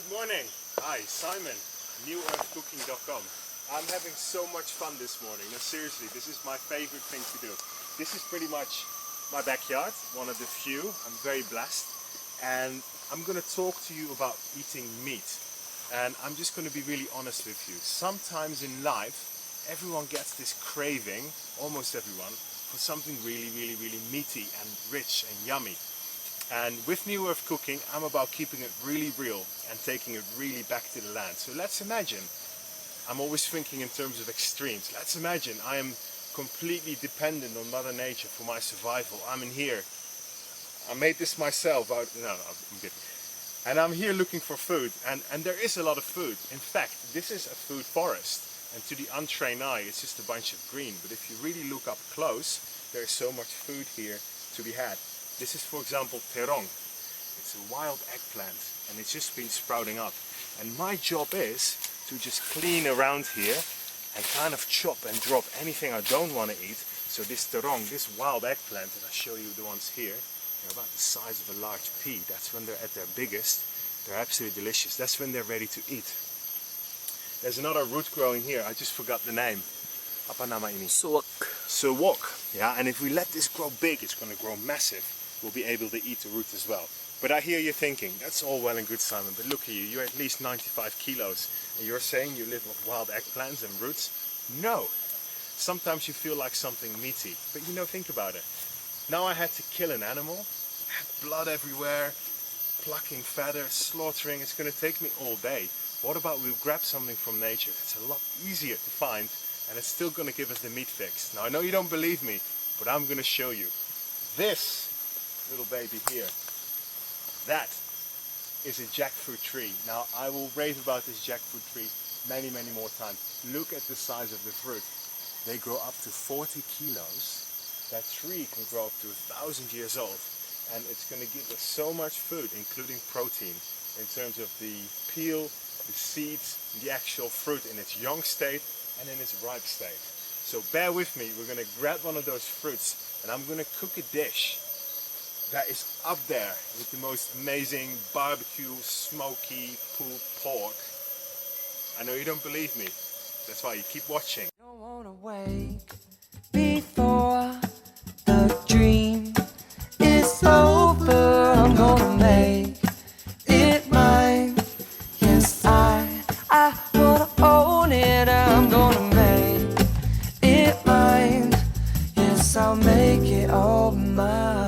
Good morning. Hi, Simon, newearthcooking.com. I'm having so much fun this morning. No, seriously, this is my favorite thing to do. This is pretty much my backyard, one of the few. I'm very blessed. And I'm going to talk to you about eating meat. And I'm just going to be really honest with you. Sometimes in life, everyone gets this craving, almost everyone, for something really meaty and rich and yummy. And with New Earth Cooking, I'm about keeping it really real and taking it really back to the land. So let's imagine, I'm always thinking in terms of extremes. Let's imagine I am completely dependent on Mother Nature for my survival. I'm in here. I made this myself. No, I'm kidding. And I'm here looking for food. And there is a lot of food. In fact, this is a food forest. And to the untrained eye, it's just a bunch of green. But if you really look up close, there's so much food here to be had. This is, for example, terong. It's a wild eggplant and it's just been sprouting up. And my job is to just clean around here and kind of chop and drop anything I don't want to eat. So this terong, this wild eggplant, and I'll show you the ones here, they're about the size of a large pea. That's when they're at their biggest. They're absolutely delicious. That's when they're ready to eat. There's another root growing here. I just forgot the name. Apa nama ini? Suwak. Suwak. Yeah, and if we let this grow big, it's going to grow massive. We'll be able to eat the root as well. But I hear you thinking, that's all well and good, Simon, but look at you, you're at least 95 kilos and you're saying you live off wild eggplants and roots? No. Sometimes you feel like something meaty, but you know, think about it. Now I had to kill an animal, I had blood everywhere, plucking feathers, slaughtering, it's going to take me all day. What about we grab something from nature? It's a lot easier to find and it's still going to give us the meat fix. Now I know you don't believe me, but I'm going to show you. This little baby here, that is a jackfruit tree. Now I will rave about this jackfruit tree many more times. Look at the size of the fruit. They grow up to 40 kilos. That tree can grow up to 1,000 years old and it's going to give us so much food, including protein, in terms of the peel, the seeds, the actual fruit in its young state and in its ripe state. So bear with me, we're going to grab one of those fruits and I'm going to cook a dish that is up there with the most amazing barbecue, smoky, pulled pork. I know you don't believe me, that's why you keep watching. Don't wanna wake before the dream is over. I'm gonna make it mine. Yes, I wanna own it. I'm gonna make it mine. Yes, I'll make it all mine.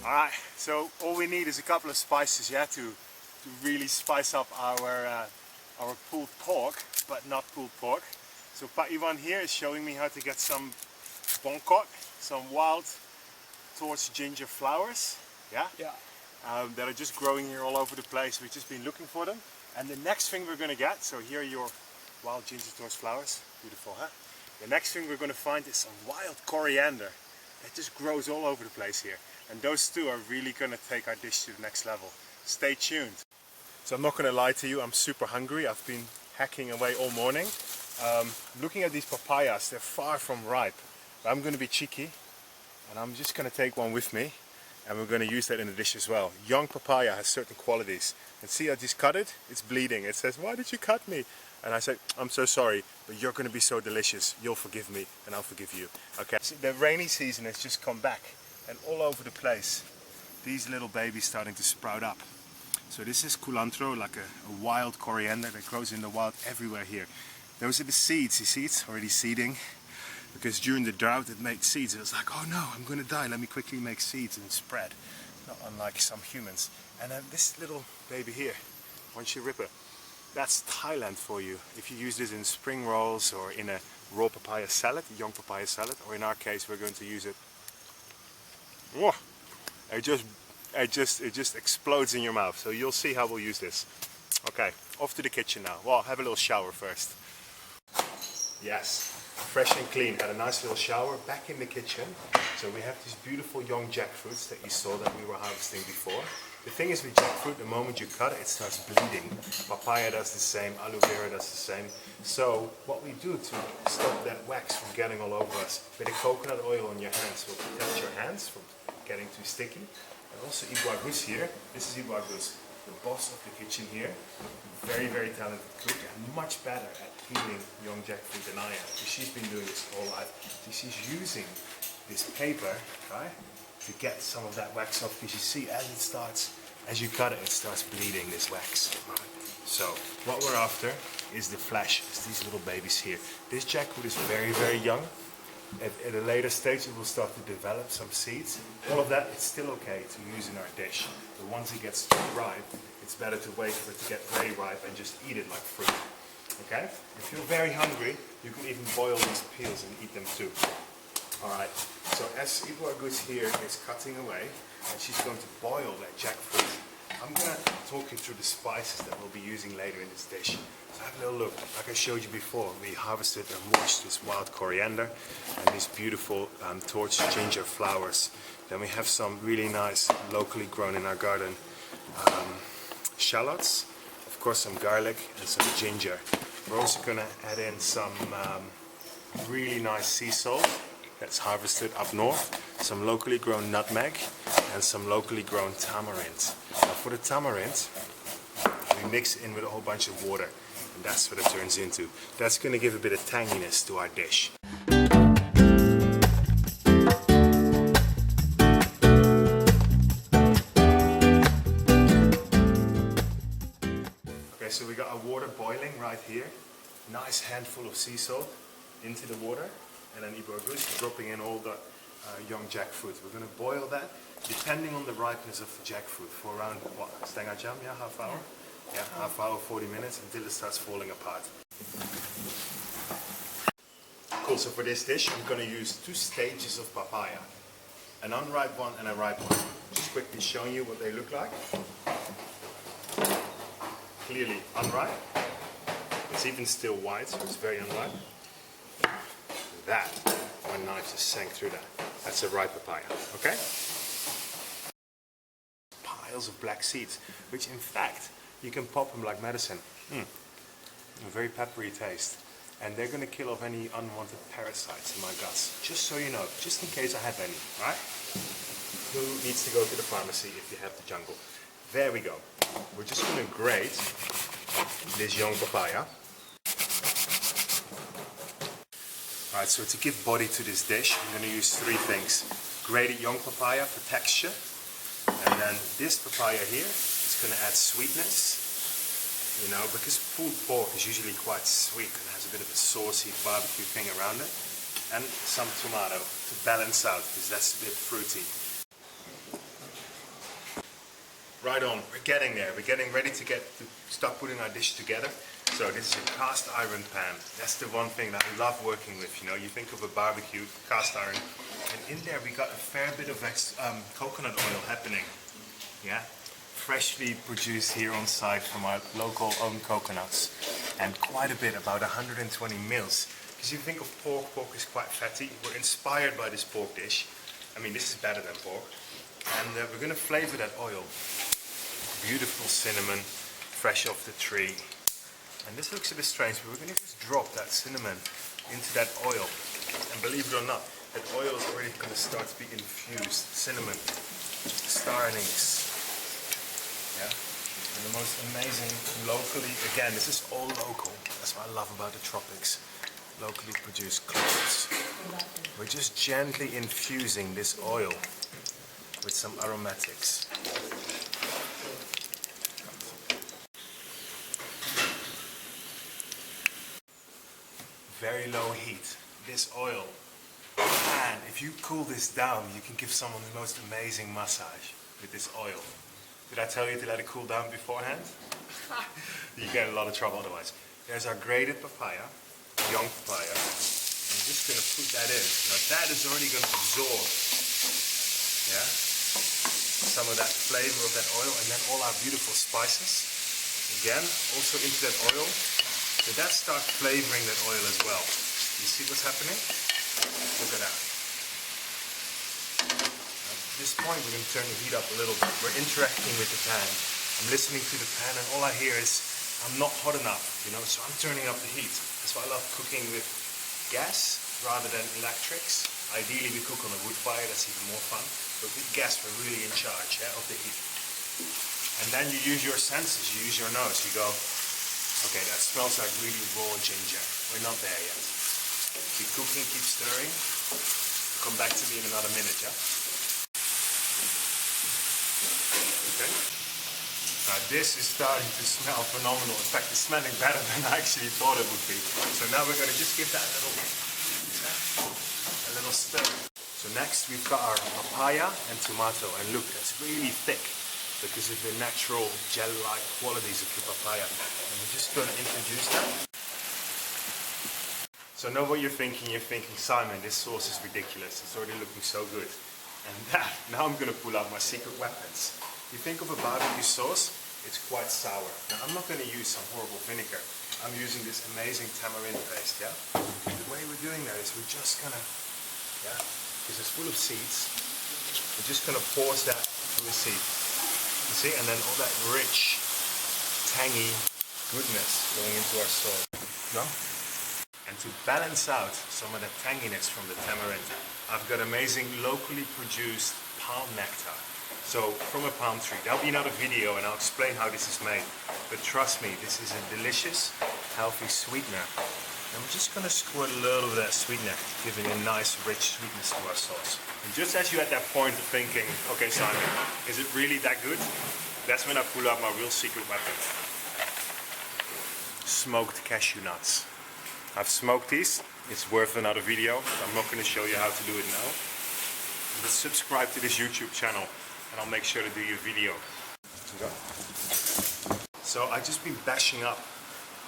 Alright, so all we need is a couple of spices, yeah, to really spice up our pulled pork, but not pulled pork. So Pa Ivan here is showing me how to get some bongkok, some wild torch ginger flowers, yeah? Yeah. That are just growing here all over the place. We've just been looking for them. And the next thing we're going to get, so here are your wild ginger torch flowers, beautiful, huh? The next thing we're going to find is some wild coriander that just grows all over the place here. And those two are really going to take our dish to the next level. Stay tuned. So I'm not going to lie to you, I'm super hungry. I've been hacking away all morning. Looking at these papayas, they're far from ripe. But I'm going to be cheeky and I'm just going to take one with me. And we're going to use that in the dish as well. Young papaya has certain qualities. And see, I just cut it, it's bleeding. It says, why did you cut me? And I said, I'm so sorry, but you're going to be so delicious. You'll forgive me and I'll forgive you. Okay. See, the rainy season has just come back. And all over the place, these little babies starting to sprout up. So this is culantro, like a wild coriander that grows in the wild everywhere here. Those are the seeds. You see, it's already seeding. Because during the drought it made seeds. It was like, oh no, I'm going to die. Let me quickly make seeds and spread. Not unlike some humans. And then this little baby here, Wanshi Ripper, that's Thailand for you. If you use this in spring rolls or in a raw papaya salad, a young papaya salad, or in our case we're going to use it. Whoa, it just explodes in your mouth. So you'll see how we'll use this. Okay, off to the kitchen now. Well, have a little shower first. Yes, fresh and clean. Had a nice little shower. Back in the kitchen. So we have these beautiful young jackfruits that you saw that we were harvesting before. The thing is with jackfruit, the moment you cut it, it starts bleeding. Papaya does the same, aloe vera does the same. So what we do to stop that wax from getting all over us, with the coconut oil on your hands will protect your hands from getting too sticky. And Also Ibuagus here. This is Ibuagus, the boss of the kitchen here. Very, very talented cook and much better at peeling young jackfruit than I am. She's been doing this her whole life. So she's using this paper, right, to get some of that wax off, because you see as you cut it, it starts bleeding this wax. Right? So what we're after is the flesh. It's these little babies here. This jackfruit is very, very young. At a later stage it will start to develop some seeds. All of that, it's still okay to use in our dish. But once it gets too ripe, it's better to wait for it to get very ripe and just eat it like fruit. Okay? If you're very hungry, you can even boil these peels and eat them too. Alright, so as Ibuagus here is cutting away, and she's going to boil that jackfruit, I'm going to talk you through the spices that we'll be using later in this dish. So have a little look. Like I showed you before, we harvested and washed this wild coriander and these beautiful torch ginger flowers. Then we have some really nice, locally grown in our garden shallots, of course some garlic and some ginger. We're also going to add in some really nice sea salt that's harvested up north, some locally grown nutmeg and some locally grown tamarind. Now for the tamarind, we mix it in with a whole bunch of water, and that's what it turns into. That's going to give a bit of tanginess to our dish. Okay, so we got our water boiling right here. Nice handful of sea salt into the water, and then Ibuagus dropping in all the young jackfruit. We're going to boil that, depending on the ripeness of the jackfruit, for around, what, setengah jam, yeah, half hour? Yeah, half hour, 40 minutes, until it starts falling apart. Cool, so for this dish, I'm going to use 2 stages of papaya. An unripe one and a ripe one. Just quickly showing you what they look like. Clearly unripe. It's even still white, so it's very unripe. That, my knife just sank through that. That's a ripe papaya, okay? Piles of black seeds, which in fact, you can pop them like medicine. A very peppery taste. And they're going to kill off any unwanted parasites in my guts. Just so you know, just in case I have any, right? Who needs to go to the pharmacy if you have the jungle? There we go. We're just going to grate this young papaya. Alright, so to give body to this dish, I'm going to use 3 things. Grated young papaya for texture. And then this papaya here is going to add sweetness. You know, because pulled pork is usually quite sweet and has a bit of a saucy barbecue thing around it. And some tomato to balance out, because that's a bit fruity. Right on, we're getting there. We're getting ready to start putting our dish together. So this is a cast iron pan. That's the one thing that I love working with. You know, you think of a barbecue, cast iron, and in there we got a fair bit of coconut oil happening. Yeah, freshly produced here on site from our local owned coconuts, and quite a bit, about 120 mils. Because you think of pork, pork is quite fatty. We're inspired by this pork dish. I mean, this is better than pork. And we're going to flavor that oil. Beautiful cinnamon, fresh off the tree. And this looks a bit strange, but we're going to just drop that cinnamon into that oil. And believe it or not, that oil is already going to start to be infused. Cinnamon, star anise. Yeah? And the most amazing, locally, again, this is all local. That's what I love about the tropics. Locally produced cloves. We're just gently infusing this oil with some aromatics. Very low heat. This oil, man, if you cool this down, you can give someone the most amazing massage with this oil. Did I tell you to let it cool down beforehand? You get in a lot of trouble otherwise. There's our grated papaya, young papaya. I'm just going to put that in. Now that is already going to absorb, yeah, some of that flavor of that oil, and then all our beautiful spices. Again, also into that oil. So that starts flavoring that oil as well. You see what's happening? Look at that. At this point we're going to turn the heat up a little bit. We're interacting with the pan. I'm listening to the pan and all I hear is I'm not hot enough, you know, so I'm turning up the heat. That's why I love cooking with gas rather than electrics. Ideally we cook on a wood fire, that's even more fun. So with gas, we're really in charge, yeah, of the heat. And then you use your senses, you use your nose, you go, okay, that smells like really raw ginger. We're not there yet. Keep cooking, keep stirring. Come back to me in another minute, yeah? Okay. Now this is starting to smell phenomenal. In fact, it's smelling better than I actually thought it would be. So now we're going to just give that a little stir. So next we've got our papaya and tomato. And look, that's really thick because of the natural gel-like qualities of the papaya. And we're just going to introduce that. So know what you're thinking. You're thinking, Simon, this sauce is ridiculous. It's already looking so good. And that, now I'm going to pull out my secret weapons. You think of a barbecue sauce, it's quite sour. Now I'm not going to use some horrible vinegar. I'm using this amazing tamarind paste, yeah? The way we're doing that is we're just going to, yeah, because it's full of seeds, we're just going to force that through a seed. You see? And then all that rich, tangy goodness going into our sauce. No? And to balance out some of the tanginess from the tamarind, I've got amazing locally produced palm nectar. So from a palm tree. There'll be another video and I'll explain how this is made. But trust me, this is a delicious, healthy sweetener. And I'm just going to squirt a little of that sweetener, giving a nice rich sweetness to our sauce. And just as you're at that point of thinking, okay Simon, is it really that good? That's when I pull out my real secret weapon. Smoked cashew nuts. I've smoked these. It's worth another video. I'm not going to show you how to do it now. But subscribe to this YouTube channel and I'll make sure to do your video. So I've just been bashing up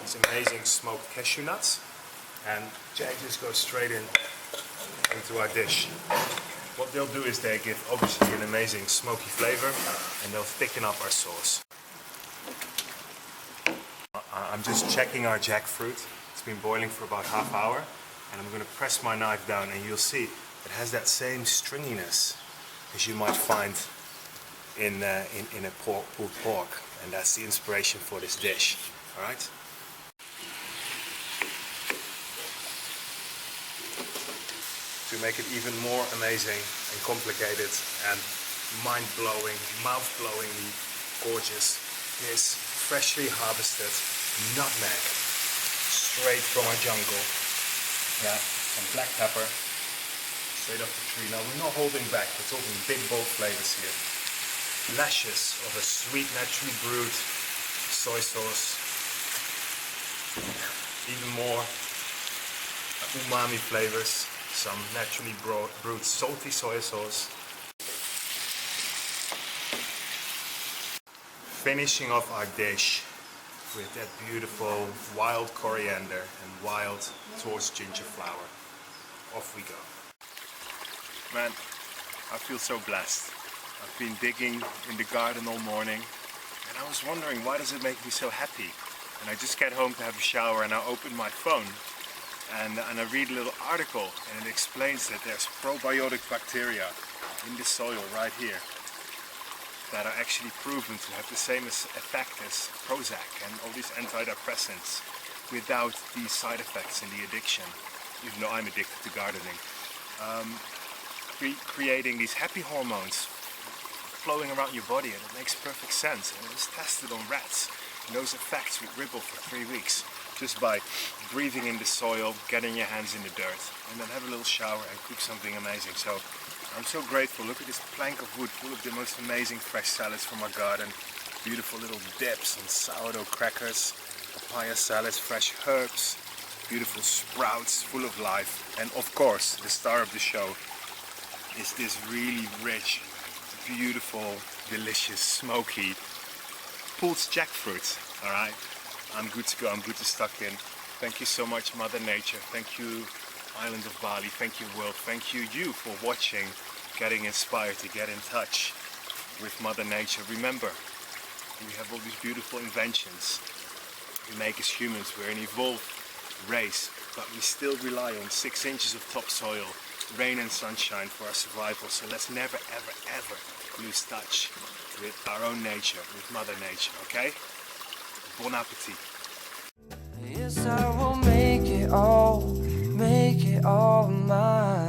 these amazing smoked cashew nuts and Jack just goes straight into our dish. What they'll do is they give obviously an amazing smoky flavor and they'll thicken up our sauce. I'm just checking our jackfruit. It's been boiling for about half hour and I'm going to press my knife down and you'll see it has that same stringiness as you might find in a pulled pork, and that's the inspiration for this dish. All right. To make it even more amazing and complicated and mind-blowing, mouth-blowingly gorgeous, is freshly harvested nutmeg, straight from our jungle. Yeah, some black pepper. Straight off the tree. Now we're not holding back, we're talking big bold flavors here. Lashes of a sweet naturally brewed soy sauce. Even more umami flavors. Some naturally brewed salty soy sauce. Finishing off our dish with that beautiful wild coriander and wild torch ginger flower. Off we go. Man, I feel so blessed. I've been digging in the garden all morning and I was wondering, why does it make me so happy? And I just get home to have a shower and I open my phone and I read a little article and it explains that there's probiotic bacteria in the soil right here that are actually proven to have the same effect as Prozac and all these antidepressants without these side effects in the addiction, even though I'm addicted to gardening. Creating these happy hormones flowing around your body, and it makes perfect sense. And it was tested on rats, and those effects would ripple for 3 weeks just by breathing in the soil, getting your hands in the dirt, and then have a little shower and cook something amazing. So I'm so grateful. Look at this plank of wood full of the most amazing fresh salads from our garden. Beautiful little dips and sourdough crackers, papaya salads, fresh herbs, beautiful sprouts full of life, and of course the star of the show is this really rich, beautiful, delicious, smoky pulled jackfruit. All right, I'm good to go. I'm good to stuck in. Thank you so much, Mother Nature. Thank you, Island of Bali. Thank you, Will. Thank you for watching, getting inspired to get in touch with Mother Nature. Remember, we have all these beautiful inventions we make as humans. We're an evolved race, but we still rely on 6 inches of topsoil, rain and sunshine for our survival. So let's never, ever, ever lose touch with our own nature, with Mother Nature, okay? Bon appetit. Yes, I will make it all mine.